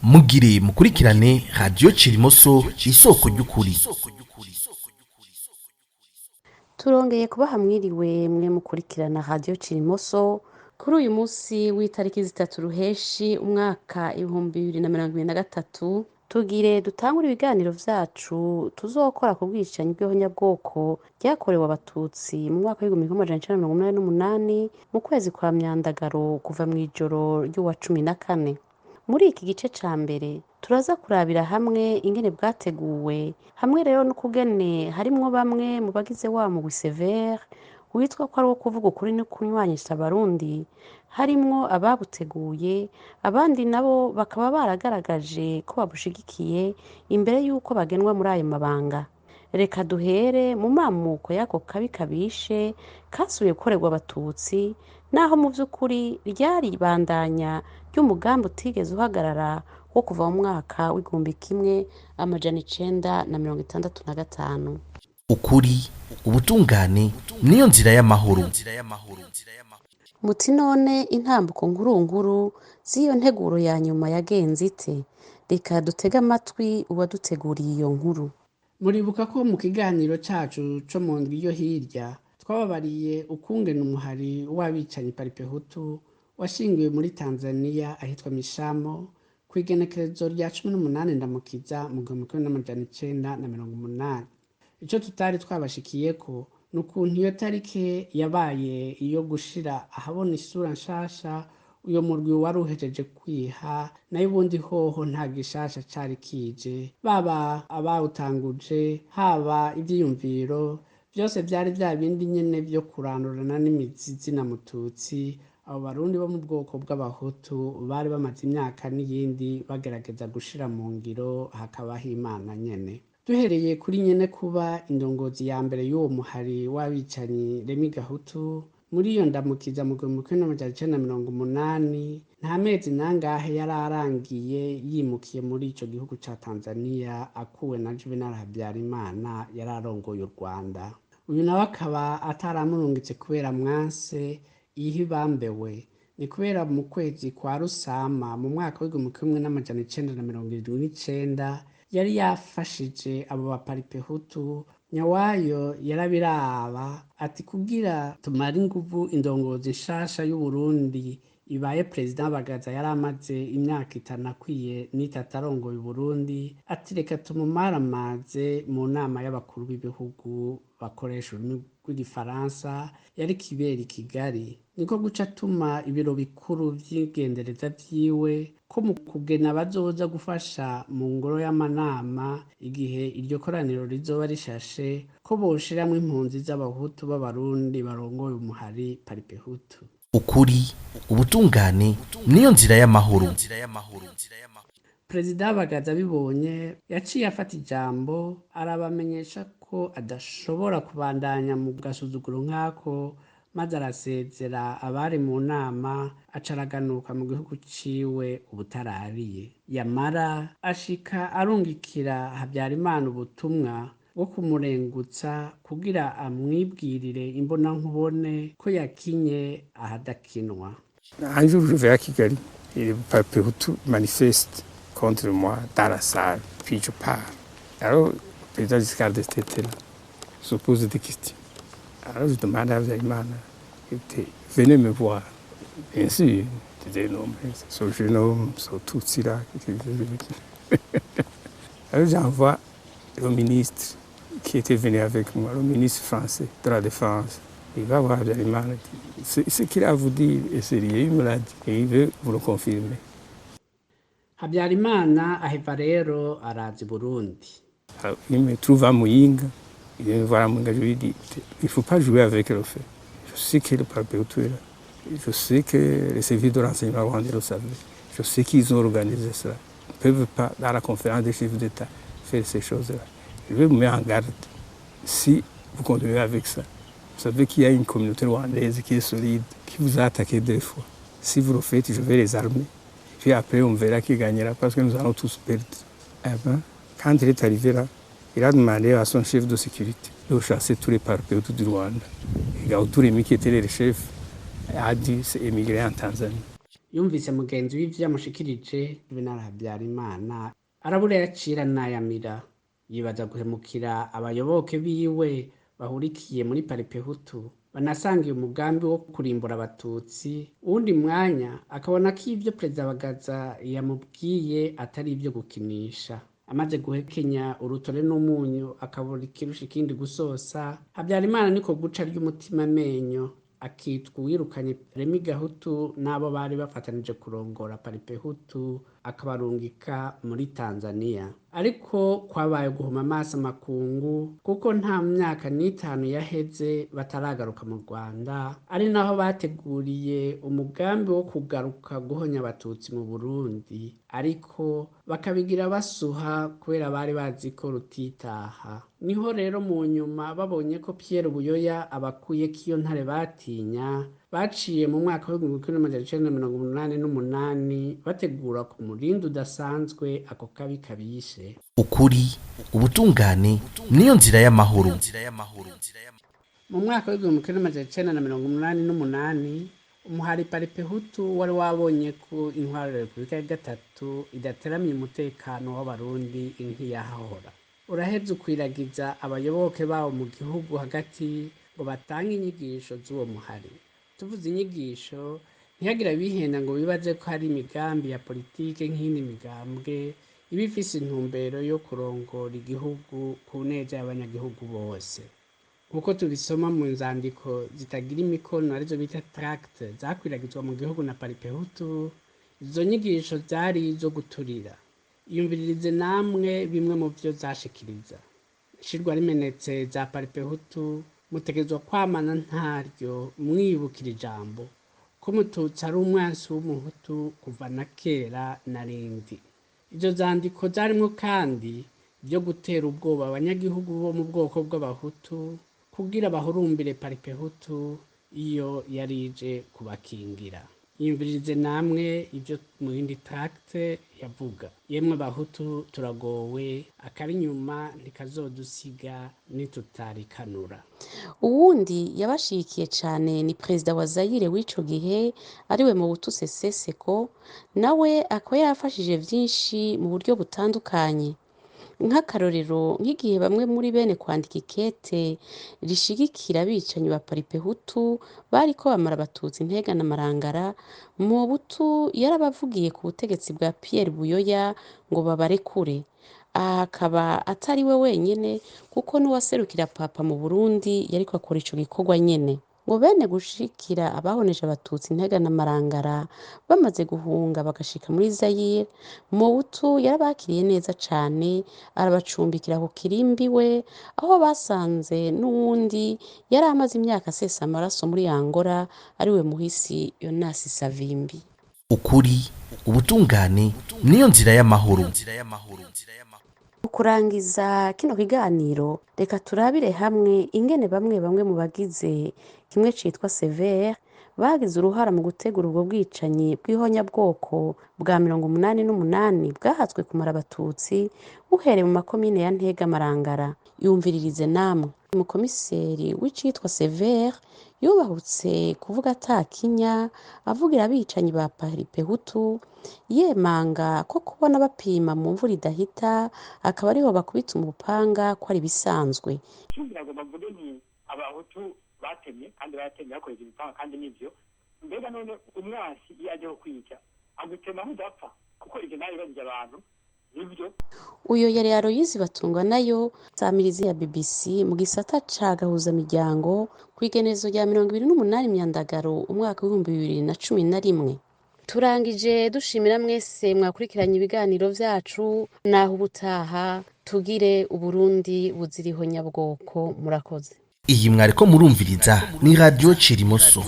mugire mukurikirane radio Cirimoso isoko ry'ukuri. Turongeye kubaha mwiriwe mwe mukurikirana radio Cirimoso kuri uyu munsi w'itariki 3 Ruheshi umwaka 2023. Tugire dutangura ibiganiro vyacu tuzokora ku bwicanyi bw'Ihonyabwoko ryakorewe Abatutsi mu mwaka w'1988 mu kwezi kwa Myandagaro kuva mw'ijoro ry'uwa 14. Muri iki gice ca mbere turaza kurabira hamwe ingene bwateguwe, hamwe rero no kugene harimwo bamwe mu bagize wa mugwi Zaire witwa ko ari wo kuvuga ukuri no kunywanyisha abarundi, harimwo ababuteguye, abandi nabo bakaba baragaragaje ko babushigikiye imbere y'uko bagenwa muri ayo mabanga. Reka duhere mu mamuko y'ako kabi kabishe kasubiye gukorerwa Abatutsi, naho mu vy'ukuri ryari bandanya ry'umugambi utigeze uhagarara wo kuva mu mwaka w'1965. Ukuri, ubutungane niyo nzira y'amahoro. Muti none intambuko ngurunguru z'iyo nteguro ya nyuma yagenze ite? Reka dutege amatwi uwaduteguriye iyo nkuru. Muribuka ko mu kiganiro cacu co mu ndwi yo hirya twababariye ukungene umuhari w'abicanyi PALIPEHUTU washingiwe muri Tanzania ahitwa Mishamo kw'igenekerezo rya 18 Ndamukiza mu 1980. Ico tutari twabashikiyeko n'ukuntu iyo tarike yabaye iyo gushira ahabona isura nshasha uyo murwi wari uhejeje kwiha, nayo ubundi hoho nta gishasha cari kije, baba abawutanguje haba ivyiyumviro vyose vyari vya bindi nyene vyo kurandurana n'imizizi na Mututsi. Abo barundi bo mu bwoko bw'Abahutu bari bamaze imyaka n'iyindi bagerageza gushira mu ngiro hakabaho Imana nyene. Duhereye kuri nyene kuba indongozi ya mbere y'uwo muhari w'abicanyi Remi Gahutu muri iyo Ndamukiza mu 1980, nta mezi nangahe yari arangiye yimukiye muri ico gihugu ca Tanzania akuwe na Juvenal Habyarimana yari arongoye u Rwanda. Uyu nawe akaba ataramurungitse kubera mwanse ihibambewe, ni kubera mu kwezi kwa Rusama mu mwaka w'1979 yari yafashije abo ba PALIPEHUTU. Nyawayo yarabiraba ati kugira tumara inguvu indongozi nshasha y'u Burundi ibaye President Bagaza yari amaze imyaka 5 akwiye n'itatarongoye Burundi, ati reka tumumaramaze mu nama y'abakuru b'ibihugu bakoresha ururimi rw'igifaransa yari kibera i Kigali. Niko guca tuma ibiro bikuru vy'igendereza vyiwe ko mu kugena bazoza gufasha mu ngoro y'amanama igihe iryo koraniro rizoba rishashe ko boshiramwo impunzi z'Abahutu b'Abarundi barongoye umuhari PALIPEHUTU. Ukuri, ubutungane niyo nzira y'amahoro. Perezida Bagaza bibonye yaciye afata ijambo arabamenyesha ko adashobora kubandanya mu gasuzuguro nk'ako, maze arasezera abari mu nama acaraganuka mu gihugu ciwe ubutarariye. Yamara ashika arungikira Habyarimana ubutumwa bwo kumurengutsa kugira amwibwirire imbonankubone ko yakinye ahadakinwa. Un jour, je vais à Kigali et le PALIPEHUTU manifeste contre moi dans la salle, puis je pars. Alors, le président Giscard d'Estaing était là, se pose des questions. Alors, je demande à Habyarimana, venez me voir. Bien sûr, je disais non, mais c'est ce jeune homme, ce Tutsi là. Alors, j'envoie le ministre qui était venu avec moi, le ministre français de la Défense. Il va voir Habyarimana, ce qu'il a à vous dire est sérieux, il me l'a dit, et il veut vous le confirmer. Habyarimana aheva rero arazi Burundi. Alors, il me trouve à Muyinga, il vient me voir à Muyinga, je lui dis, il ne faut pas jouer avec le fait. Je sais que le PALIPEHUTU est là, je sais que les services de renseignement rwandais le savaient, je sais qu'ils ont organisé cela. Ils ne peuvent pas, dans la conférence des chefs d'État, faire ces choses-là. Je vais vous mettre en garde. Si vous continuez avec ça, vous savez qu'il y a une communauté rwandaise qui est solide, qui vous a attaqué 2 fois. Si vous le faites, je vais les armer. Puis après, on verra qui gagnera parce que nous allons tous perdre. Eh ben, quand il est arrivé là, il a demandé à son chef de sécurité de chasser tous les PALIPEHUTU du Rwanda. Et Gahutu Remi, qui était le chef, a dû émigrer en Tanzanie. yumvise mugenzi w'ivyo yamushikirije Juvenal Habyarimana arabura yacira nayamira, yibaza guhemukira abayoboke biwe bahurikiye muri PALIPEHUTU banasangiye umugambi wo kurimbura abatutsi. Uwundi mwanya akabona ko ivyo Perezida Bagaza yamubwiye atari ivyo gukinisha. Amaze guhekenya urutore n'umunyu akabura ikirusha ikindi gusosa, Habyarimana niko guca ry'umutima amenyo akitwa uwirukanye Remi Gahutu n'abo bari bafatanije kurongora PALIPEHUTU akabarungika muri Tanzania. Ariko kwabaye guhuma amaso amakungu kuko nta myaka n'itanu yaheze bataragaruka mu Rwanda, ari naho bateguriye umugambi wo kugaruka guhonya abatutsi mu Burundi, ariko bakabigira basuha kubera bari bazi ko rutitaha. Niho rero mu nyuma babonye ko Pierre Buyoya abakuye k'iyo ntare batinya, baciye mu mwaka wa 1988 bategura ku murindi udasanzwe ako kabi kabishe. Ukuri, ubutungane niyo nzira y'amahoro. Mu mwaka wa 1988 umuhari PALIPEHUTU wari wabonye ko intwaro ya Repubulika ya gatatu idateramye umutekano w'abarundi nk'iyahahora. Uraheze ukwiragiza abayoboke bawo mu gihugu hagati ngo batange inyigisho z'uwo muhari. Tuvuze inyigisho ntihagira bihenda ngo bibaze ko hari imigambi ya politike nk'indi migambwe iba ifise intumbero yo kurongora igihugu ku neza y'abanyagihugu bose. Nkuko tubisoma mu nzandiko zitagira imikono arizo bita tract zakwiragizwa mu gihugu na PALIPEHUTU, izo nyigisho zari izo guturira. Iyumviririze namwe bimwe mu vyo zashikiriza. Ishirwa rimenetse za PALIPEHUTU mutegerezwa kwamana ntaryo mwibukira ijambo ko Umututsi ari umwansi w'Umuhutu kuva na kera na rindi. Izo zandiko zarimwo kandi vyo gutera ubwoba abanyagihugu bo mu bwoko bw'Abahutu kugira bahurumbire PALIPEHUTU iyo yarije kubakingira. Yumvirize namwe ivyo mu yindi tract yavuga. Yemwe Bahutu turagowe, akari nyuma ntikazodusiga nitutarikanura. Uwundi yabashikiye cane ni Perezida wa Zaire w'ico gihe ariwe Mobutu Sese Seko, nawe akaba yafashije vyinshi mu buryo butandukanye. Nk'akarorero nk'igihe bamwe muri bene kwandika ikete rishigikira abicanyi ba PALIPEHUTU bariko bamara abatutsi Ntega na Marangara, Mobutu yarabavugiye ku butegetsi bwa Pierre Buyoya ngo babarekure. Aha akaba atari we wenyene kuko n'uwaserukira Papa mu Burundi yariko akora ico gikorwa nyene. Ngo bene gushikira abahoneje abatutsi Ntega na Marangara bamaze guhunga bagashika muri Zaire, Mobutu yarabakiriye neza cane, arabacumbikira ku kirimbi we, aho basanze n'uwundi yari amaze imyaka asesa amaraso muri Angola ariwe muhisi Jonas Savimbi. Ukuri, ubutungane niyo nzira y'amahoro. Kurangiza kino kiganiro reka turabire hamwe ingene bamwe mu bagize kimwe citwa Zaire bagize uruhara mu gutegura ubwo bwicanyi bw'Ihonyabwoko bwa 88 bwahatswe kumara abatutsi buhereye mu makomine ya Ntega Marangara. Yumviririze namwe. Umukomiseri w'icitwa Zaire yubahutse kuvuga atakinya avugira abicanyi ba PALIPEHUTU, yemanga ko kubona bapima mu mvura idahita akaba ariho bakubita umupanga ko ari bisanzwe. Cyumvirago bavuge ni Abahutu batemye kandi batemye bakoresha ibipanga kandi nivyo. Mbega none umwasi iyo aje kwica agutema nk'udapfa kuko ivyo nabi bazije abantu nivyo. Uyo yari Aloyizi Batungwa nayo samirizi ya BBC mu gisata ca gahuzamiryango kw'igenezo rya 28 Myandagaro umwaka wa 2011. Turangije dushimira mwese mwakurikiranye ibiganiro vyacu, naho ubutaha tugire Uburundi buzira ihonyabwoko. Murakoze. Iyi mwariko murumviriza ni Radio Cirimoso.